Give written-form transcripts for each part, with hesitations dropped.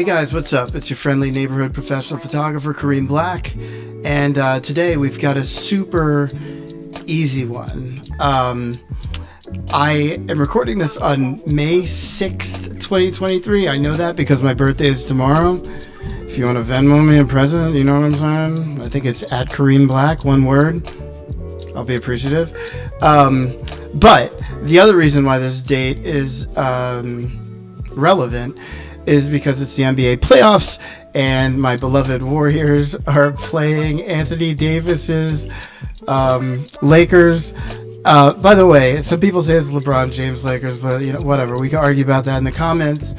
Hey guys, what's up? It's your friendly neighborhood professional photographer, Kareem Black, and today we've got a super easy one. I am recording this on May 6th, 2023. I know that because my birthday is tomorrow. If you want to Venmo me a present, you know what I'm saying? I think it's at Kareem Black, one word. I'll be appreciative. But the other reason why this date is relevant is because it's the NBA playoffs and my beloved Warriors are playing Anthony Davis's Lakers. By the way, some people say it's LeBron James Lakers, but you know, whatever. We can argue about that in the comments.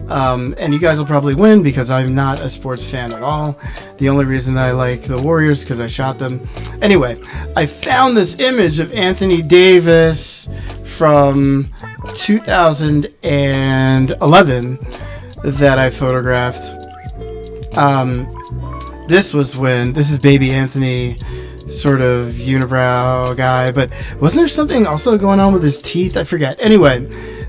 And you guys will probably win because I'm not a sports fan at all. The only reason that I like the Warriors because I shot them. Anyway, I found this image of Anthony Davis from 2011 that I photographed. This is baby Anthony, sort of unibrow guy, but wasn't there something also going on with his teeth? I forget. Anyway,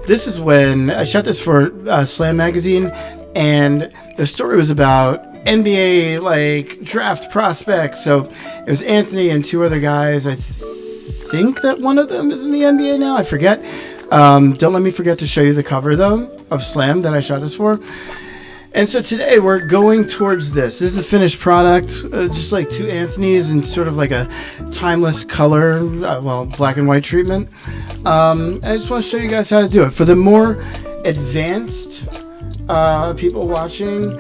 this is when I shot this for Slam magazine, and the story was about NBA like draft prospects. So it was Anthony and two other guys. I think that one of them is in the NBA now. I forget. Don't let me forget to show you the cover though of Slam that I shot this for. And so today we're going towards this. This is the finished product, just like two Anthony's and sort of like a timeless color, black and white treatment. I just want to show you guys how to do it. For the more advanced people watching,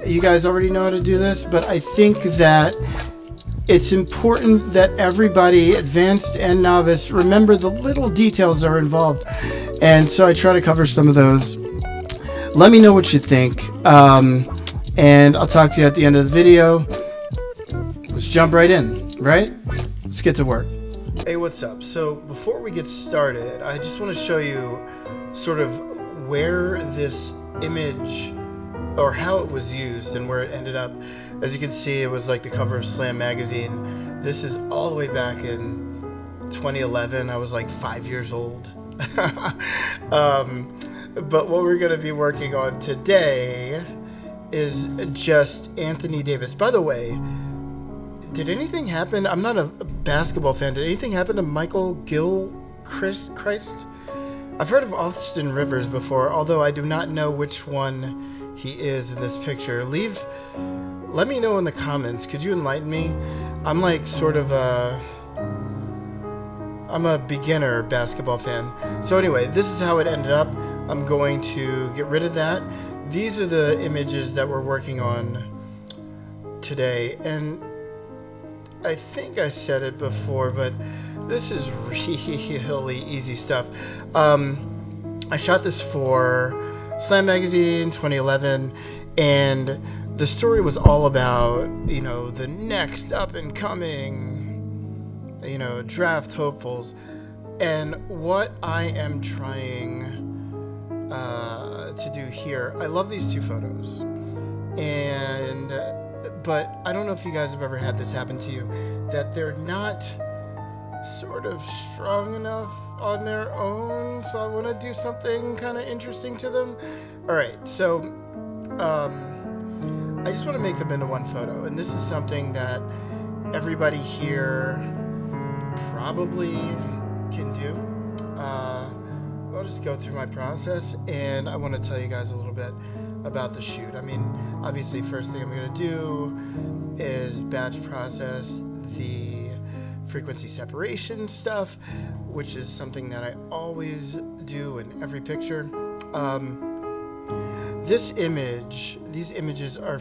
you guys already know how to do this, but I think that it's important that everybody, advanced and novice, remember the little details that are involved. And so I try to cover some of those. Let me know what you think, and I'll talk to you at the end of the video. Let's jump right in, right? Let's get to work. Hey, what's up? So before we get started, I just want to show you sort of where this image, or how it was used and where it ended up. As you can see, it was like the cover of Slam magazine. This is all the way back in 2011. I was like 5 years old. But what we're going to be working on today is just Anthony Davis. By the way, did anything happen? I'm not a basketball fan. Did anything happen to Michael Gilchrist? I've heard of Austin Rivers before, although I do not know which one he is in this picture. Let me know in the comments. Could you enlighten me? I'm like sort of I'm a beginner basketball fan. So anyway, this is how it ended up. I'm going to get rid of that. These are the images that we're working on today. And I think I said it before, but this is really easy stuff. I shot this for Slam Magazine 2011, and the story was all about, you know, the next up and coming, you know, draft hopefuls. And what I am trying to do here, I love these two photos, but I don't know if you guys have ever had this happen to you, that they're not sort of strong enough on their own, so I want to do something kind of interesting to them. Alright, so I just want to make them into one photo, and this is something that everybody here probably can do. I'll just go through my process, and I want to tell you guys a little bit about the shoot. I mean, obviously, first thing I'm going to do is batch process the frequency separation stuff, which is something that I always do in every picture. These images are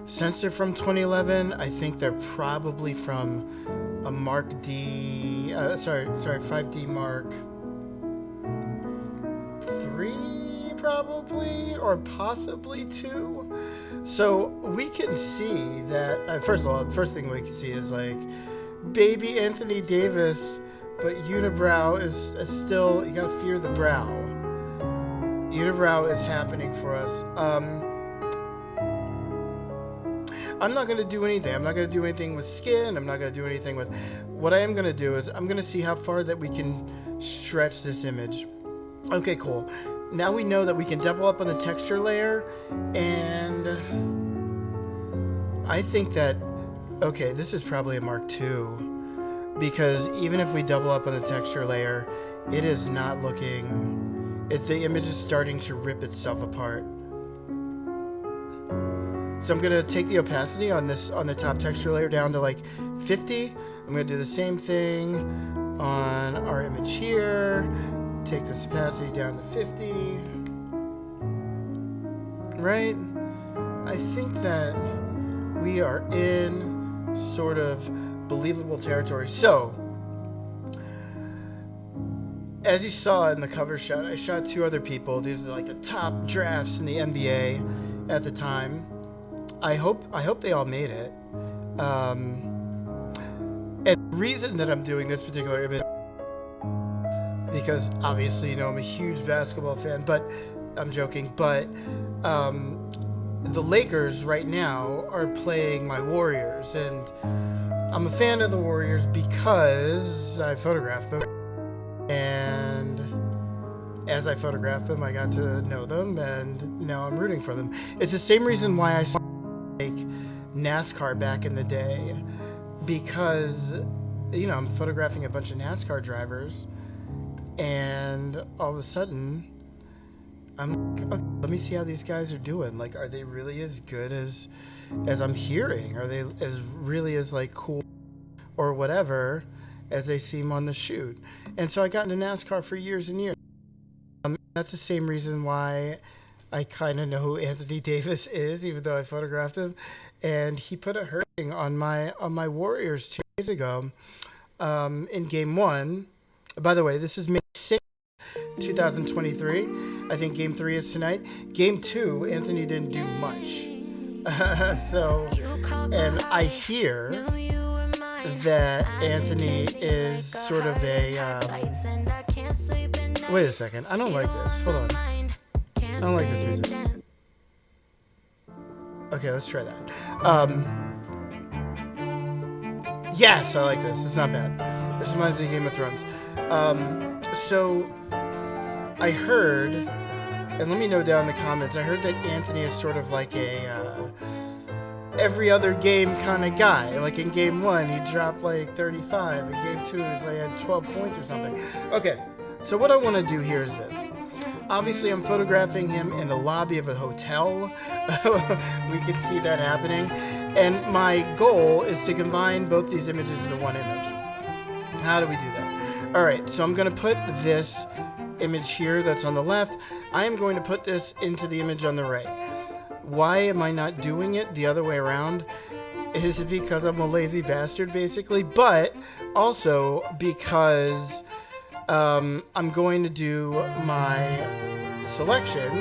since they're from 2011, I think they're probably from a 5D Mark III, probably, or possibly 2. So we can see that, first of all, the first thing we can see is like baby Anthony Davis, but unibrow is still, you gotta fear the brow. Unibrow is happening for us. I'm not going to do anything. I'm not going to do anything with skin. I'm not going to do anything with... What I am going to do is I'm going to see how far that we can stretch this image. Okay, cool. now we know that we can double up on the texture layer, and I think that, okay, this is probably a Mark II, because even if we double up on the texture layer, it is not looking, the image is starting to rip itself apart. So I'm gonna take the opacity on the top texture layer down to like 50. I'm gonna do the same thing on our image here. Take this opacity down to 50. Right? I think that we are in sort of believable territory. So, as you saw in the cover shot, I shot 2 other people. These are like the top drafts in the NBA at the time. I hope they all made it. And the reason that I'm doing this particular image, because obviously, you know, I'm a huge basketball fan, but I'm joking, but the Lakers right now are playing my Warriors, and I'm a fan of the Warriors because I photographed them, and as I photographed them, I got to know them, and now I'm rooting for them. It's the same reason why I like NASCAR back in the day, because, you know, I'm photographing a bunch of NASCAR drivers, and all of a sudden I'm like, okay, let me see how these guys are doing. Like, are they really as good as I'm hearing? Are they really as like cool or whatever as they seem on the shoot? And so I got into NASCAR for years and years. That's the same reason why I kind of know who Anthony Davis is, even though I photographed him. And he put a hurting on my Warriors 2 days ago in Game 1. By the way, this is May 6th, 2023. I think Game 3 is tonight. Game 2, Anthony didn't do much. And I hear that Anthony is sort of a... wait a second. I don't like this. Hold on. I don't like this music. Okay, let's try that. Yes, I like this. It's not bad. This reminds me of Game of Thrones. So I heard, and let me know down in the comments, I heard that Anthony is sort of like a every other game kind of guy. Like in Game 1, he dropped like 35. In Game 2, he was like had 12 points or something. Okay, so what I want to do here is this. Obviously, I'm photographing him in the lobby of a hotel. We can see that happening. And my goal is to combine both these images into one image. How do we do that? All right, so I'm going to put this image here that's on the left. I am going to put this into the image on the right. Why am I not doing it the other way around? Is it because I'm a lazy bastard, basically? But also because I'm going to do my selection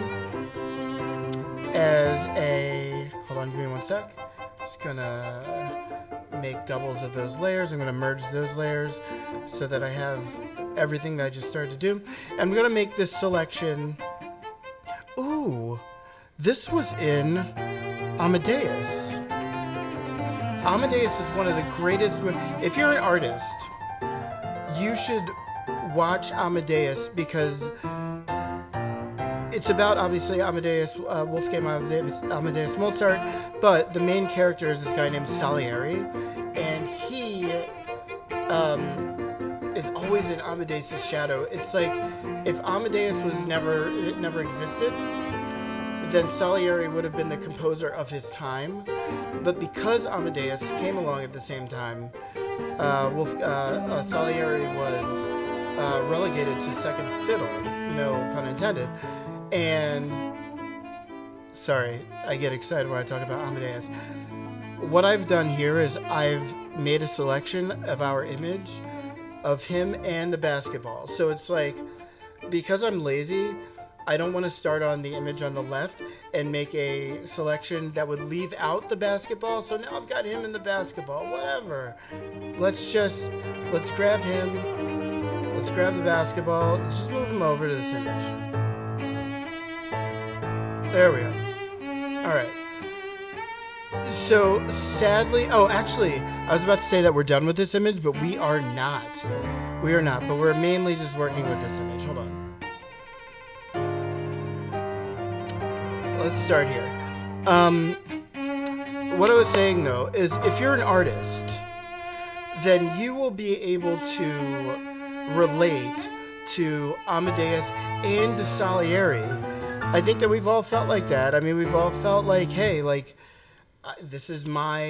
as a... Hold on, give me one sec. Just gonna make doubles of those layers. I'm gonna merge those layers so that I have everything that I just started to do. I'm gonna make this selection. Ooh, this was in Amadeus. Amadeus is one of the greatest. If you're an artist, you should watch Amadeus, because it's about, obviously, Amadeus, Wolfgang Amadeus Mozart, but the main character is this guy named Salieri, and he is always in Amadeus' shadow. It's like if Amadeus never existed, then Salieri would have been the composer of his time. But because Amadeus came along at the same time, Salieri was relegated to second fiddle, no pun intended. And sorry, I get excited when I talk about Amadeus. What I've done here is I've made a selection of our image of him and the basketball. So it's like, because I'm lazy, I don't want to start on the image on the left and make a selection that would leave out the basketball. So now I've got him in the basketball, whatever. Let's grab him. Let's grab the basketball. Let's just move him over to this image. There we go. All right. So sadly, actually, I was about to say that we're done with this image, but we are not. We are not, but we're mainly just working with this image. Hold on. let's start here. What I was saying though is if you're an artist, then you will be able to relate to Amadeus and to Salieri. I think that we've all felt like that. I mean, we've all felt like, hey, like, this is my,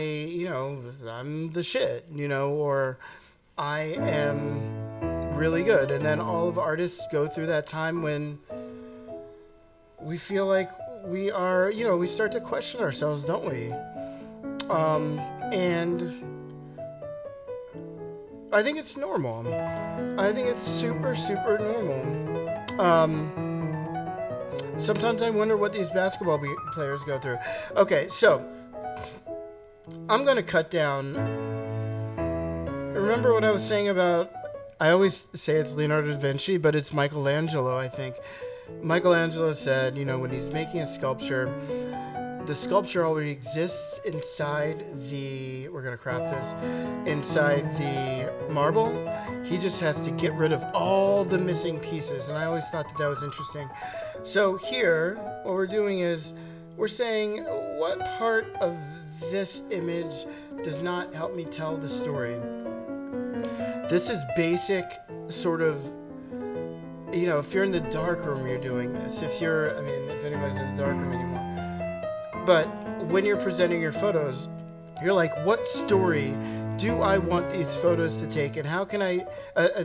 I'm the shit, or I am really good. And then all of artists go through that time when we feel like we are, we start to question ourselves, don't we? And I think it's normal. I think it's super, super normal. Sometimes I wonder what these basketball players go through. Okay, so I'm going to cut down. Remember what I was saying about, I always say it's Leonardo da Vinci, but it's Michelangelo, I think. Michelangelo said, when he's making a sculpture, the sculpture already exists inside we're going to crop this, inside the marble. He just has to get rid of all the missing pieces. And I always thought that was interesting. So here, what we're doing is we're saying, what part of this image does not help me tell the story? This is basic sort of, if you're in the dark room, you're doing this. If anybody's in the dark room anymore. But when you're presenting your photos, you're like, what story do I want these photos to take? And how can I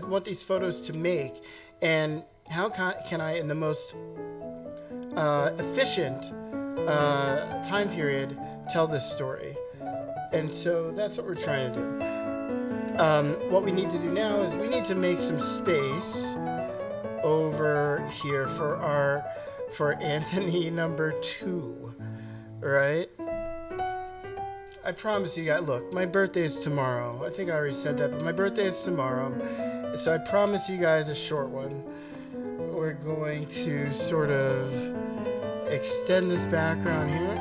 want these photos to make? And how can I, in the most efficient time period, tell this story? And so that's what we're trying to do. What we need to do now is we need to make some space over here for Anthony number 2, right? I promise you guys, look, my birthday is tomorrow. I think I already said that, but my birthday is tomorrow. So I promise you guys a short one. We're going to sort of extend this background here.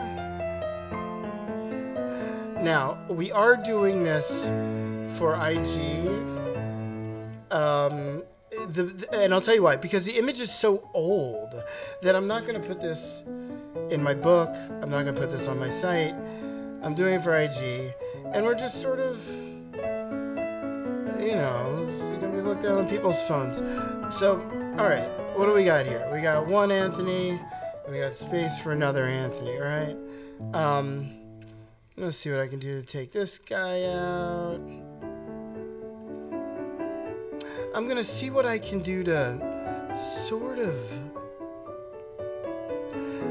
Now, we are doing this for IG. And I'll tell you why. Because the image is so old that I'm not going to put this in my book. I'm not going to put this on my site. I'm doing it for IG. And we're just sort of, this is going to be looked at on people's phones. So, all right. What do we got here? We got one Anthony. We got space for another Anthony, right? Let's see what I can do to take this guy out. I'm going to see what I can do to sort of...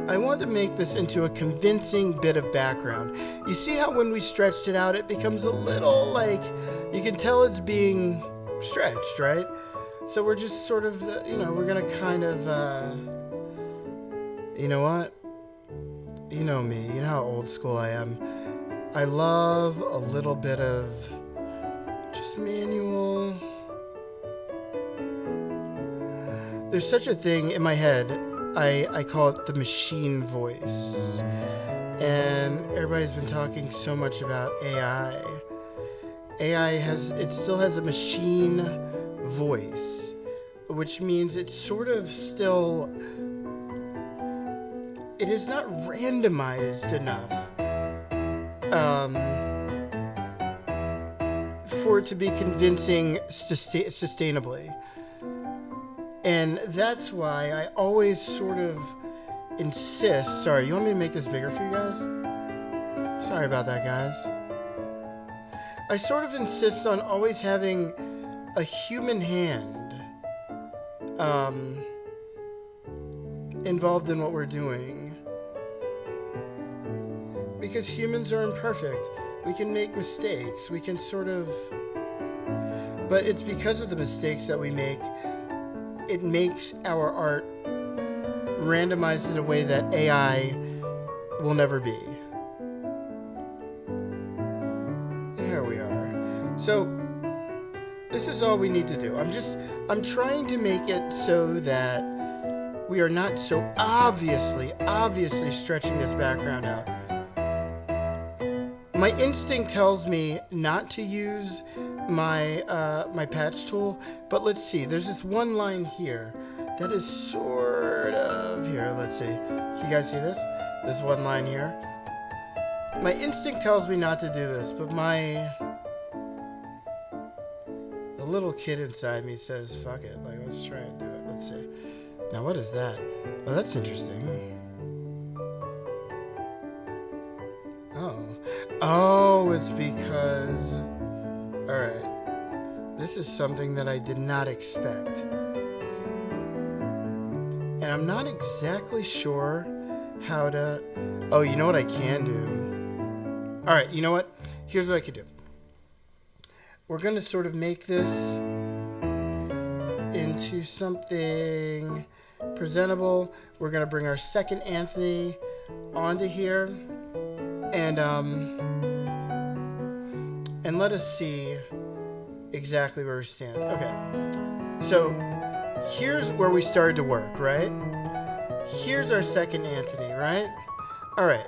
I want to make this into a convincing bit of background. You see how when we stretched it out, it becomes a little like... You can tell it's being stretched, right? So we're just sort of, we're going to kind of... you know what? You know me. You know how old school I am. I love a little bit of just manual... There's such a thing in my head, I call it the machine voice. And everybody's been talking so much about AI. It still has a machine voice, which means it's sort of still, it is not randomized enough for it to be convincing sustainably. And that's why I always sort of insist... Sorry, you want me to make this bigger for you guys? Sorry about that, guys. I sort of insist on always having a human hand involved in what we're doing. Because humans are imperfect. We can make mistakes. We can sort of... But it's because of the mistakes that we make... It makes our art randomized in a way that AI will never be. There we are. So this is all we need to do. I'm trying to make it so that we are not so obviously stretching this background out. My instinct tells me not to use my patch tool, but let's see. There's this one line here that is sort of here. Let's see. You guys see this? This one line here. My instinct tells me not to do this, but the little kid inside me says, fuck it. Like, let's try and do it. Let's see. Now, what is that? Oh, that's interesting. Oh, it's because... Alright. This is something that I did not expect. And I'm not exactly sure how to... Oh, you know what I can do? Alright, you know what? Here's what I could do. We're going to sort of make this into something presentable. We're going to bring our second Anthony onto here. And let us see exactly where we stand. Okay. So here's where we started to work, right? Here's our second Anthony, right? All right.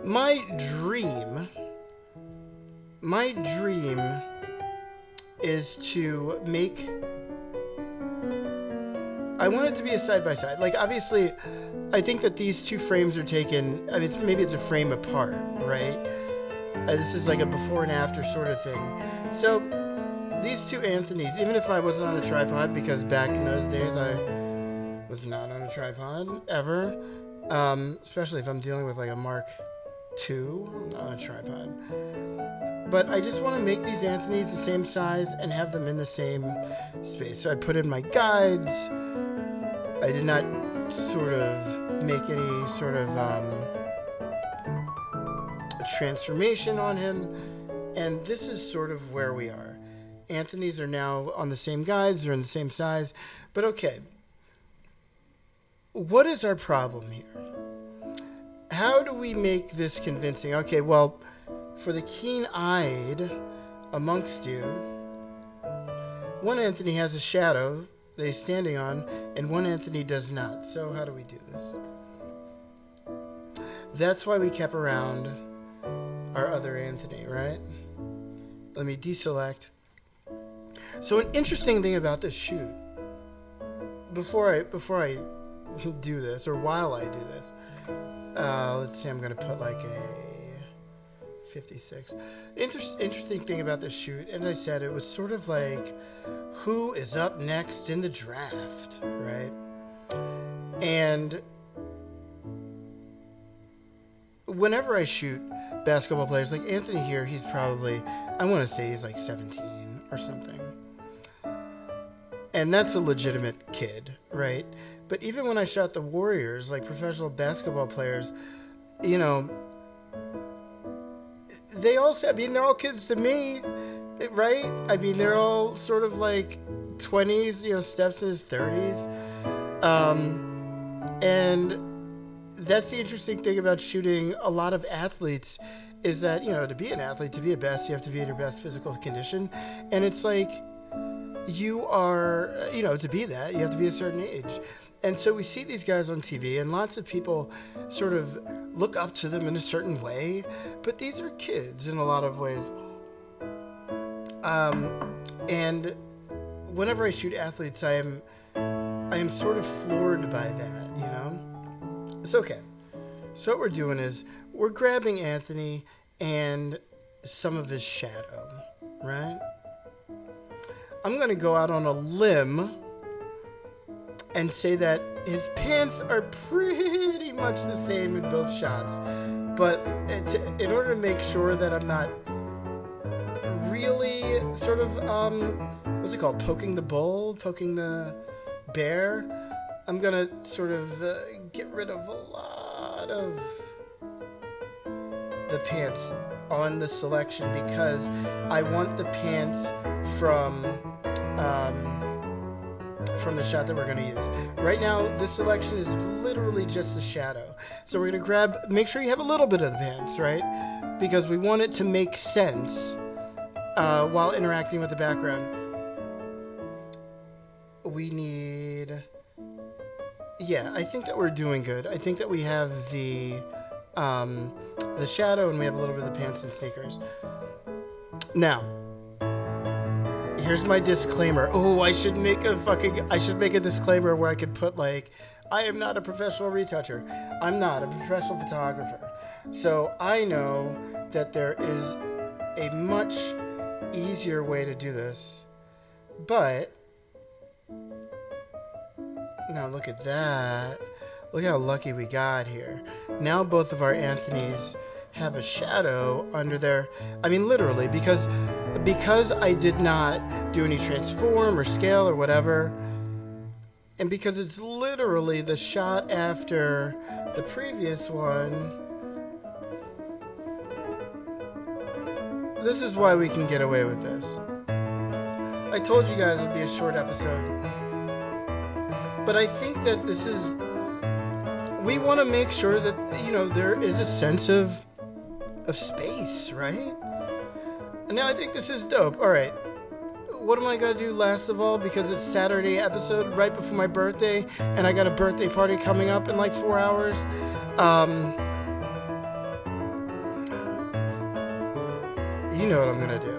My dream is to make... I want it to be a side-by-side. Like, obviously, I think that these two frames are taken... I mean, maybe it's a frame apart, right? This is like a before and after sort of thing. So, these two Anthonys, even if I wasn't on the tripod, because back in those days I was not on a tripod, ever. Especially if I'm dealing with like a Mark II, I'm not on a tripod. But I just want to make these Anthonys the same size and have them in the same space. So I put in my guides. I did not sort of make any sort of transformation on him. And this is sort of where we are. Anthonys are now on the same guides. They're in the same size. But okay. What is our problem here? How do we make this convincing? Okay, well... For the keen-eyed amongst you, one Anthony has a shadow that he's standing on, and one Anthony does not. So how do we do this? That's why we kept around our other Anthony, right? Let me deselect. So an interesting thing about this shoot, before I do this, or while I do this, let's see, I'm going to put like a 56. Interesting thing about this shoot, and I said it was sort of like, who is up next in the draft, right? And whenever I shoot basketball players, like Anthony here, he's probably, I want to say he's like 17 or something. And that's a legitimate kid, right? But even when I shot the Warriors, like professional basketball players, you know, they all say, I mean, they're all kids to me, right? I mean, they're all sort of like 20s, you know, Steph's in his 30s. And that's the interesting thing about shooting a lot of athletes is that, you know, to be an athlete, to be a best, you have to be in your best physical condition. And it's like, you are, you know, to be that, you have to be a certain age. And so we see these guys on TV, and lots of people sort of look up to them in a certain way, but these are kids in a lot of ways. And whenever I shoot athletes, I am sort of floored by that, you know? It's okay. So what we're doing is we're grabbing Anthony and some of his shadow, right? I'm going to go out on a limb and say that his pants are pretty much the same in both shots. But in order to make sure that I'm not really sort of, what's it called? Poking the bull, poking the bear. I'm going to sort of get rid of a lot of the pants on the selection because I want the pants from the shot that we're going to use. Right now, this selection is literally just the shadow. So we're going to make sure you have a little bit of the pants, right? Because we want it to make sense while interacting with the background. We need... Yeah, I think that we're doing good. I think that we have the shadow and we have a little bit of the pants and sneakers. Now, here's my disclaimer. Oh, I should make a disclaimer where I could put like I am not a professional retoucher. I'm not a professional photographer. So I know that there is a much easier way to do this. But now look at that. Look how lucky we got here. Now both of our Anthonys have a shadow under their, I mean literally, because I did not do any transform or scale or whatever, and because it's literally the shot after the previous one, this is why we can get away with this. I told you guys it would be a short episode, but I think that this is, we want to make sure that, you know, there is a sense of space, right? And now I think this is dope. All right, what am I gonna do last of all, because it's Saturday episode right before my birthday, and I got a birthday party coming up in like 4 hours. You know what I'm gonna do.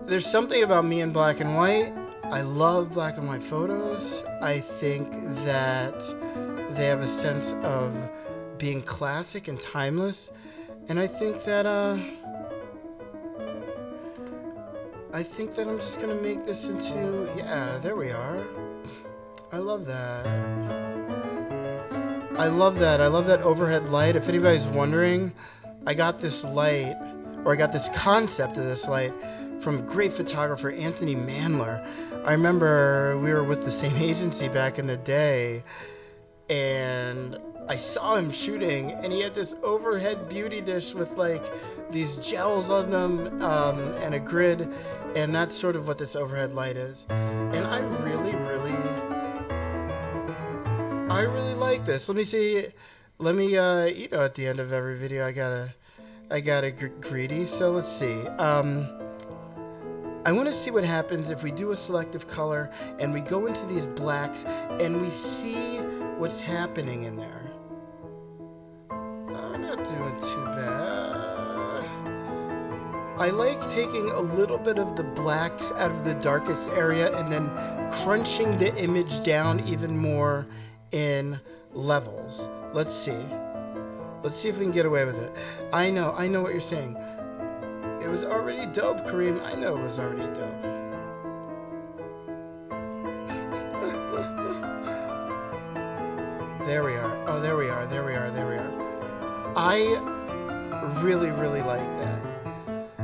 There's something about me in black and white. I love black and white photos. I think that they have a sense of being classic and timeless, and I think that I'm just gonna make this into, yeah, there we are. I love that. I love that. I love that overhead light. If anybody's wondering, I got this light, or I got this concept of this light from great photographer Anthony Mandler. I remember we were with the same agency back in the day, and I saw him shooting, and he had this overhead beauty dish with like these gels on them, and a grid, and that's sort of what this overhead light is. And I really like this. Let me see. Let me, you know, at the end of every video, I gotta greedy. So let's see. I want to see what happens if we do a selective color and we go into these blacks and we see what's happening in there. I'm not doing too bad. I like taking a little bit of the blacks out of the darkest area and then crunching the image down even more in levels. Let's see. Let's see if we can get away with it. I know what you're saying. It was already dope, Kareem. I know it was already dope. There we are. Oh, there we are. I really like that.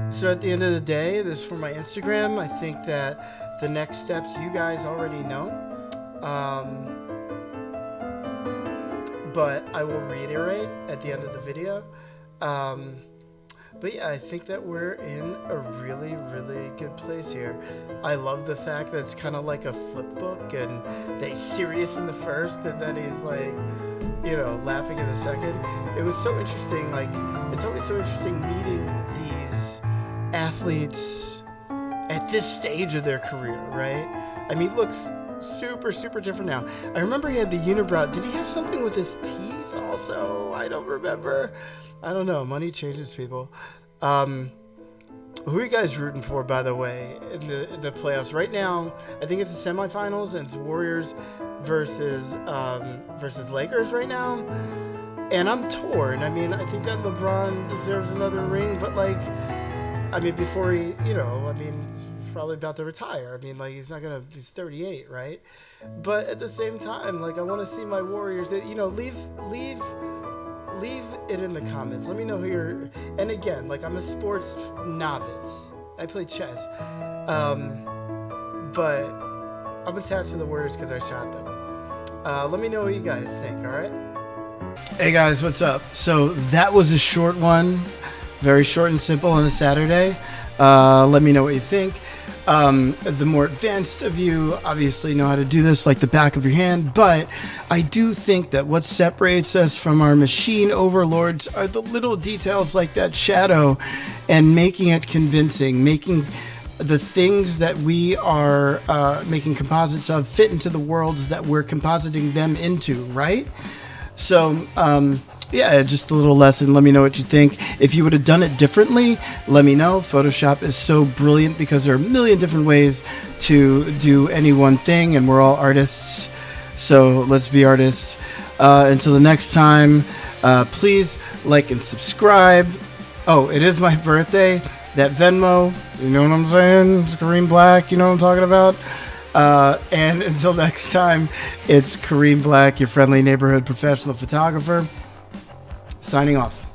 So at the end of the day, this is for my Instagram. I think that the next steps you guys already know. But I will reiterate at the end of the video. But yeah, I think that we're in a really good place here. I love the fact that it's kind of like a flip book, and that he's serious in the first, and then he's like, you know, laughing in the second. It was so interesting. Like, it's always so interesting meeting these athletes at this stage of their career, right? I mean, it looks super different now. I remember he had the unibrow. Did he have something with his teeth also? I don't remember. I don't know. Money changes people. Who are you guys rooting for, by the way, in the playoffs right now? I think it's the semifinals, and it's Warriors versus Lakers right now. And I'm torn. I mean, I think that LeBron deserves another ring, but like, I mean, before he, you know, I mean, he's probably about to retire. I mean, like, he's 38, right? But at the same time, like, I want to see my Warriors, you know, leave it in the comments. Let me know who you're, and again, like, I'm a sports novice. I play chess. But I'm attached to the Warriors because I shot them. Let me know what you guys think, all right? Hey guys, what's up? So that was a short one. Very short and simple on a Saturday. Let me know what you think. The more advanced of you obviously know how to do this like the back of your hand, but I do think that what separates us from our machine overlords are the little details like that shadow, and making it convincing, making the things that we are making composites of fit into the worlds that we're compositing them into, right? So, yeah, just a little lesson. Let me know what you think. If you would have done it differently, let me know. Photoshop is so brilliant because there are a million different ways to do any one thing, and we're all artists. So let's be artists. Until the next time, please like and subscribe. Oh, it is my birthday. That Venmo, you know what I'm saying? It's Kareem Black, you know what I'm talking about? And until next time, it's Kareem Black, your friendly neighborhood professional photographer, signing off.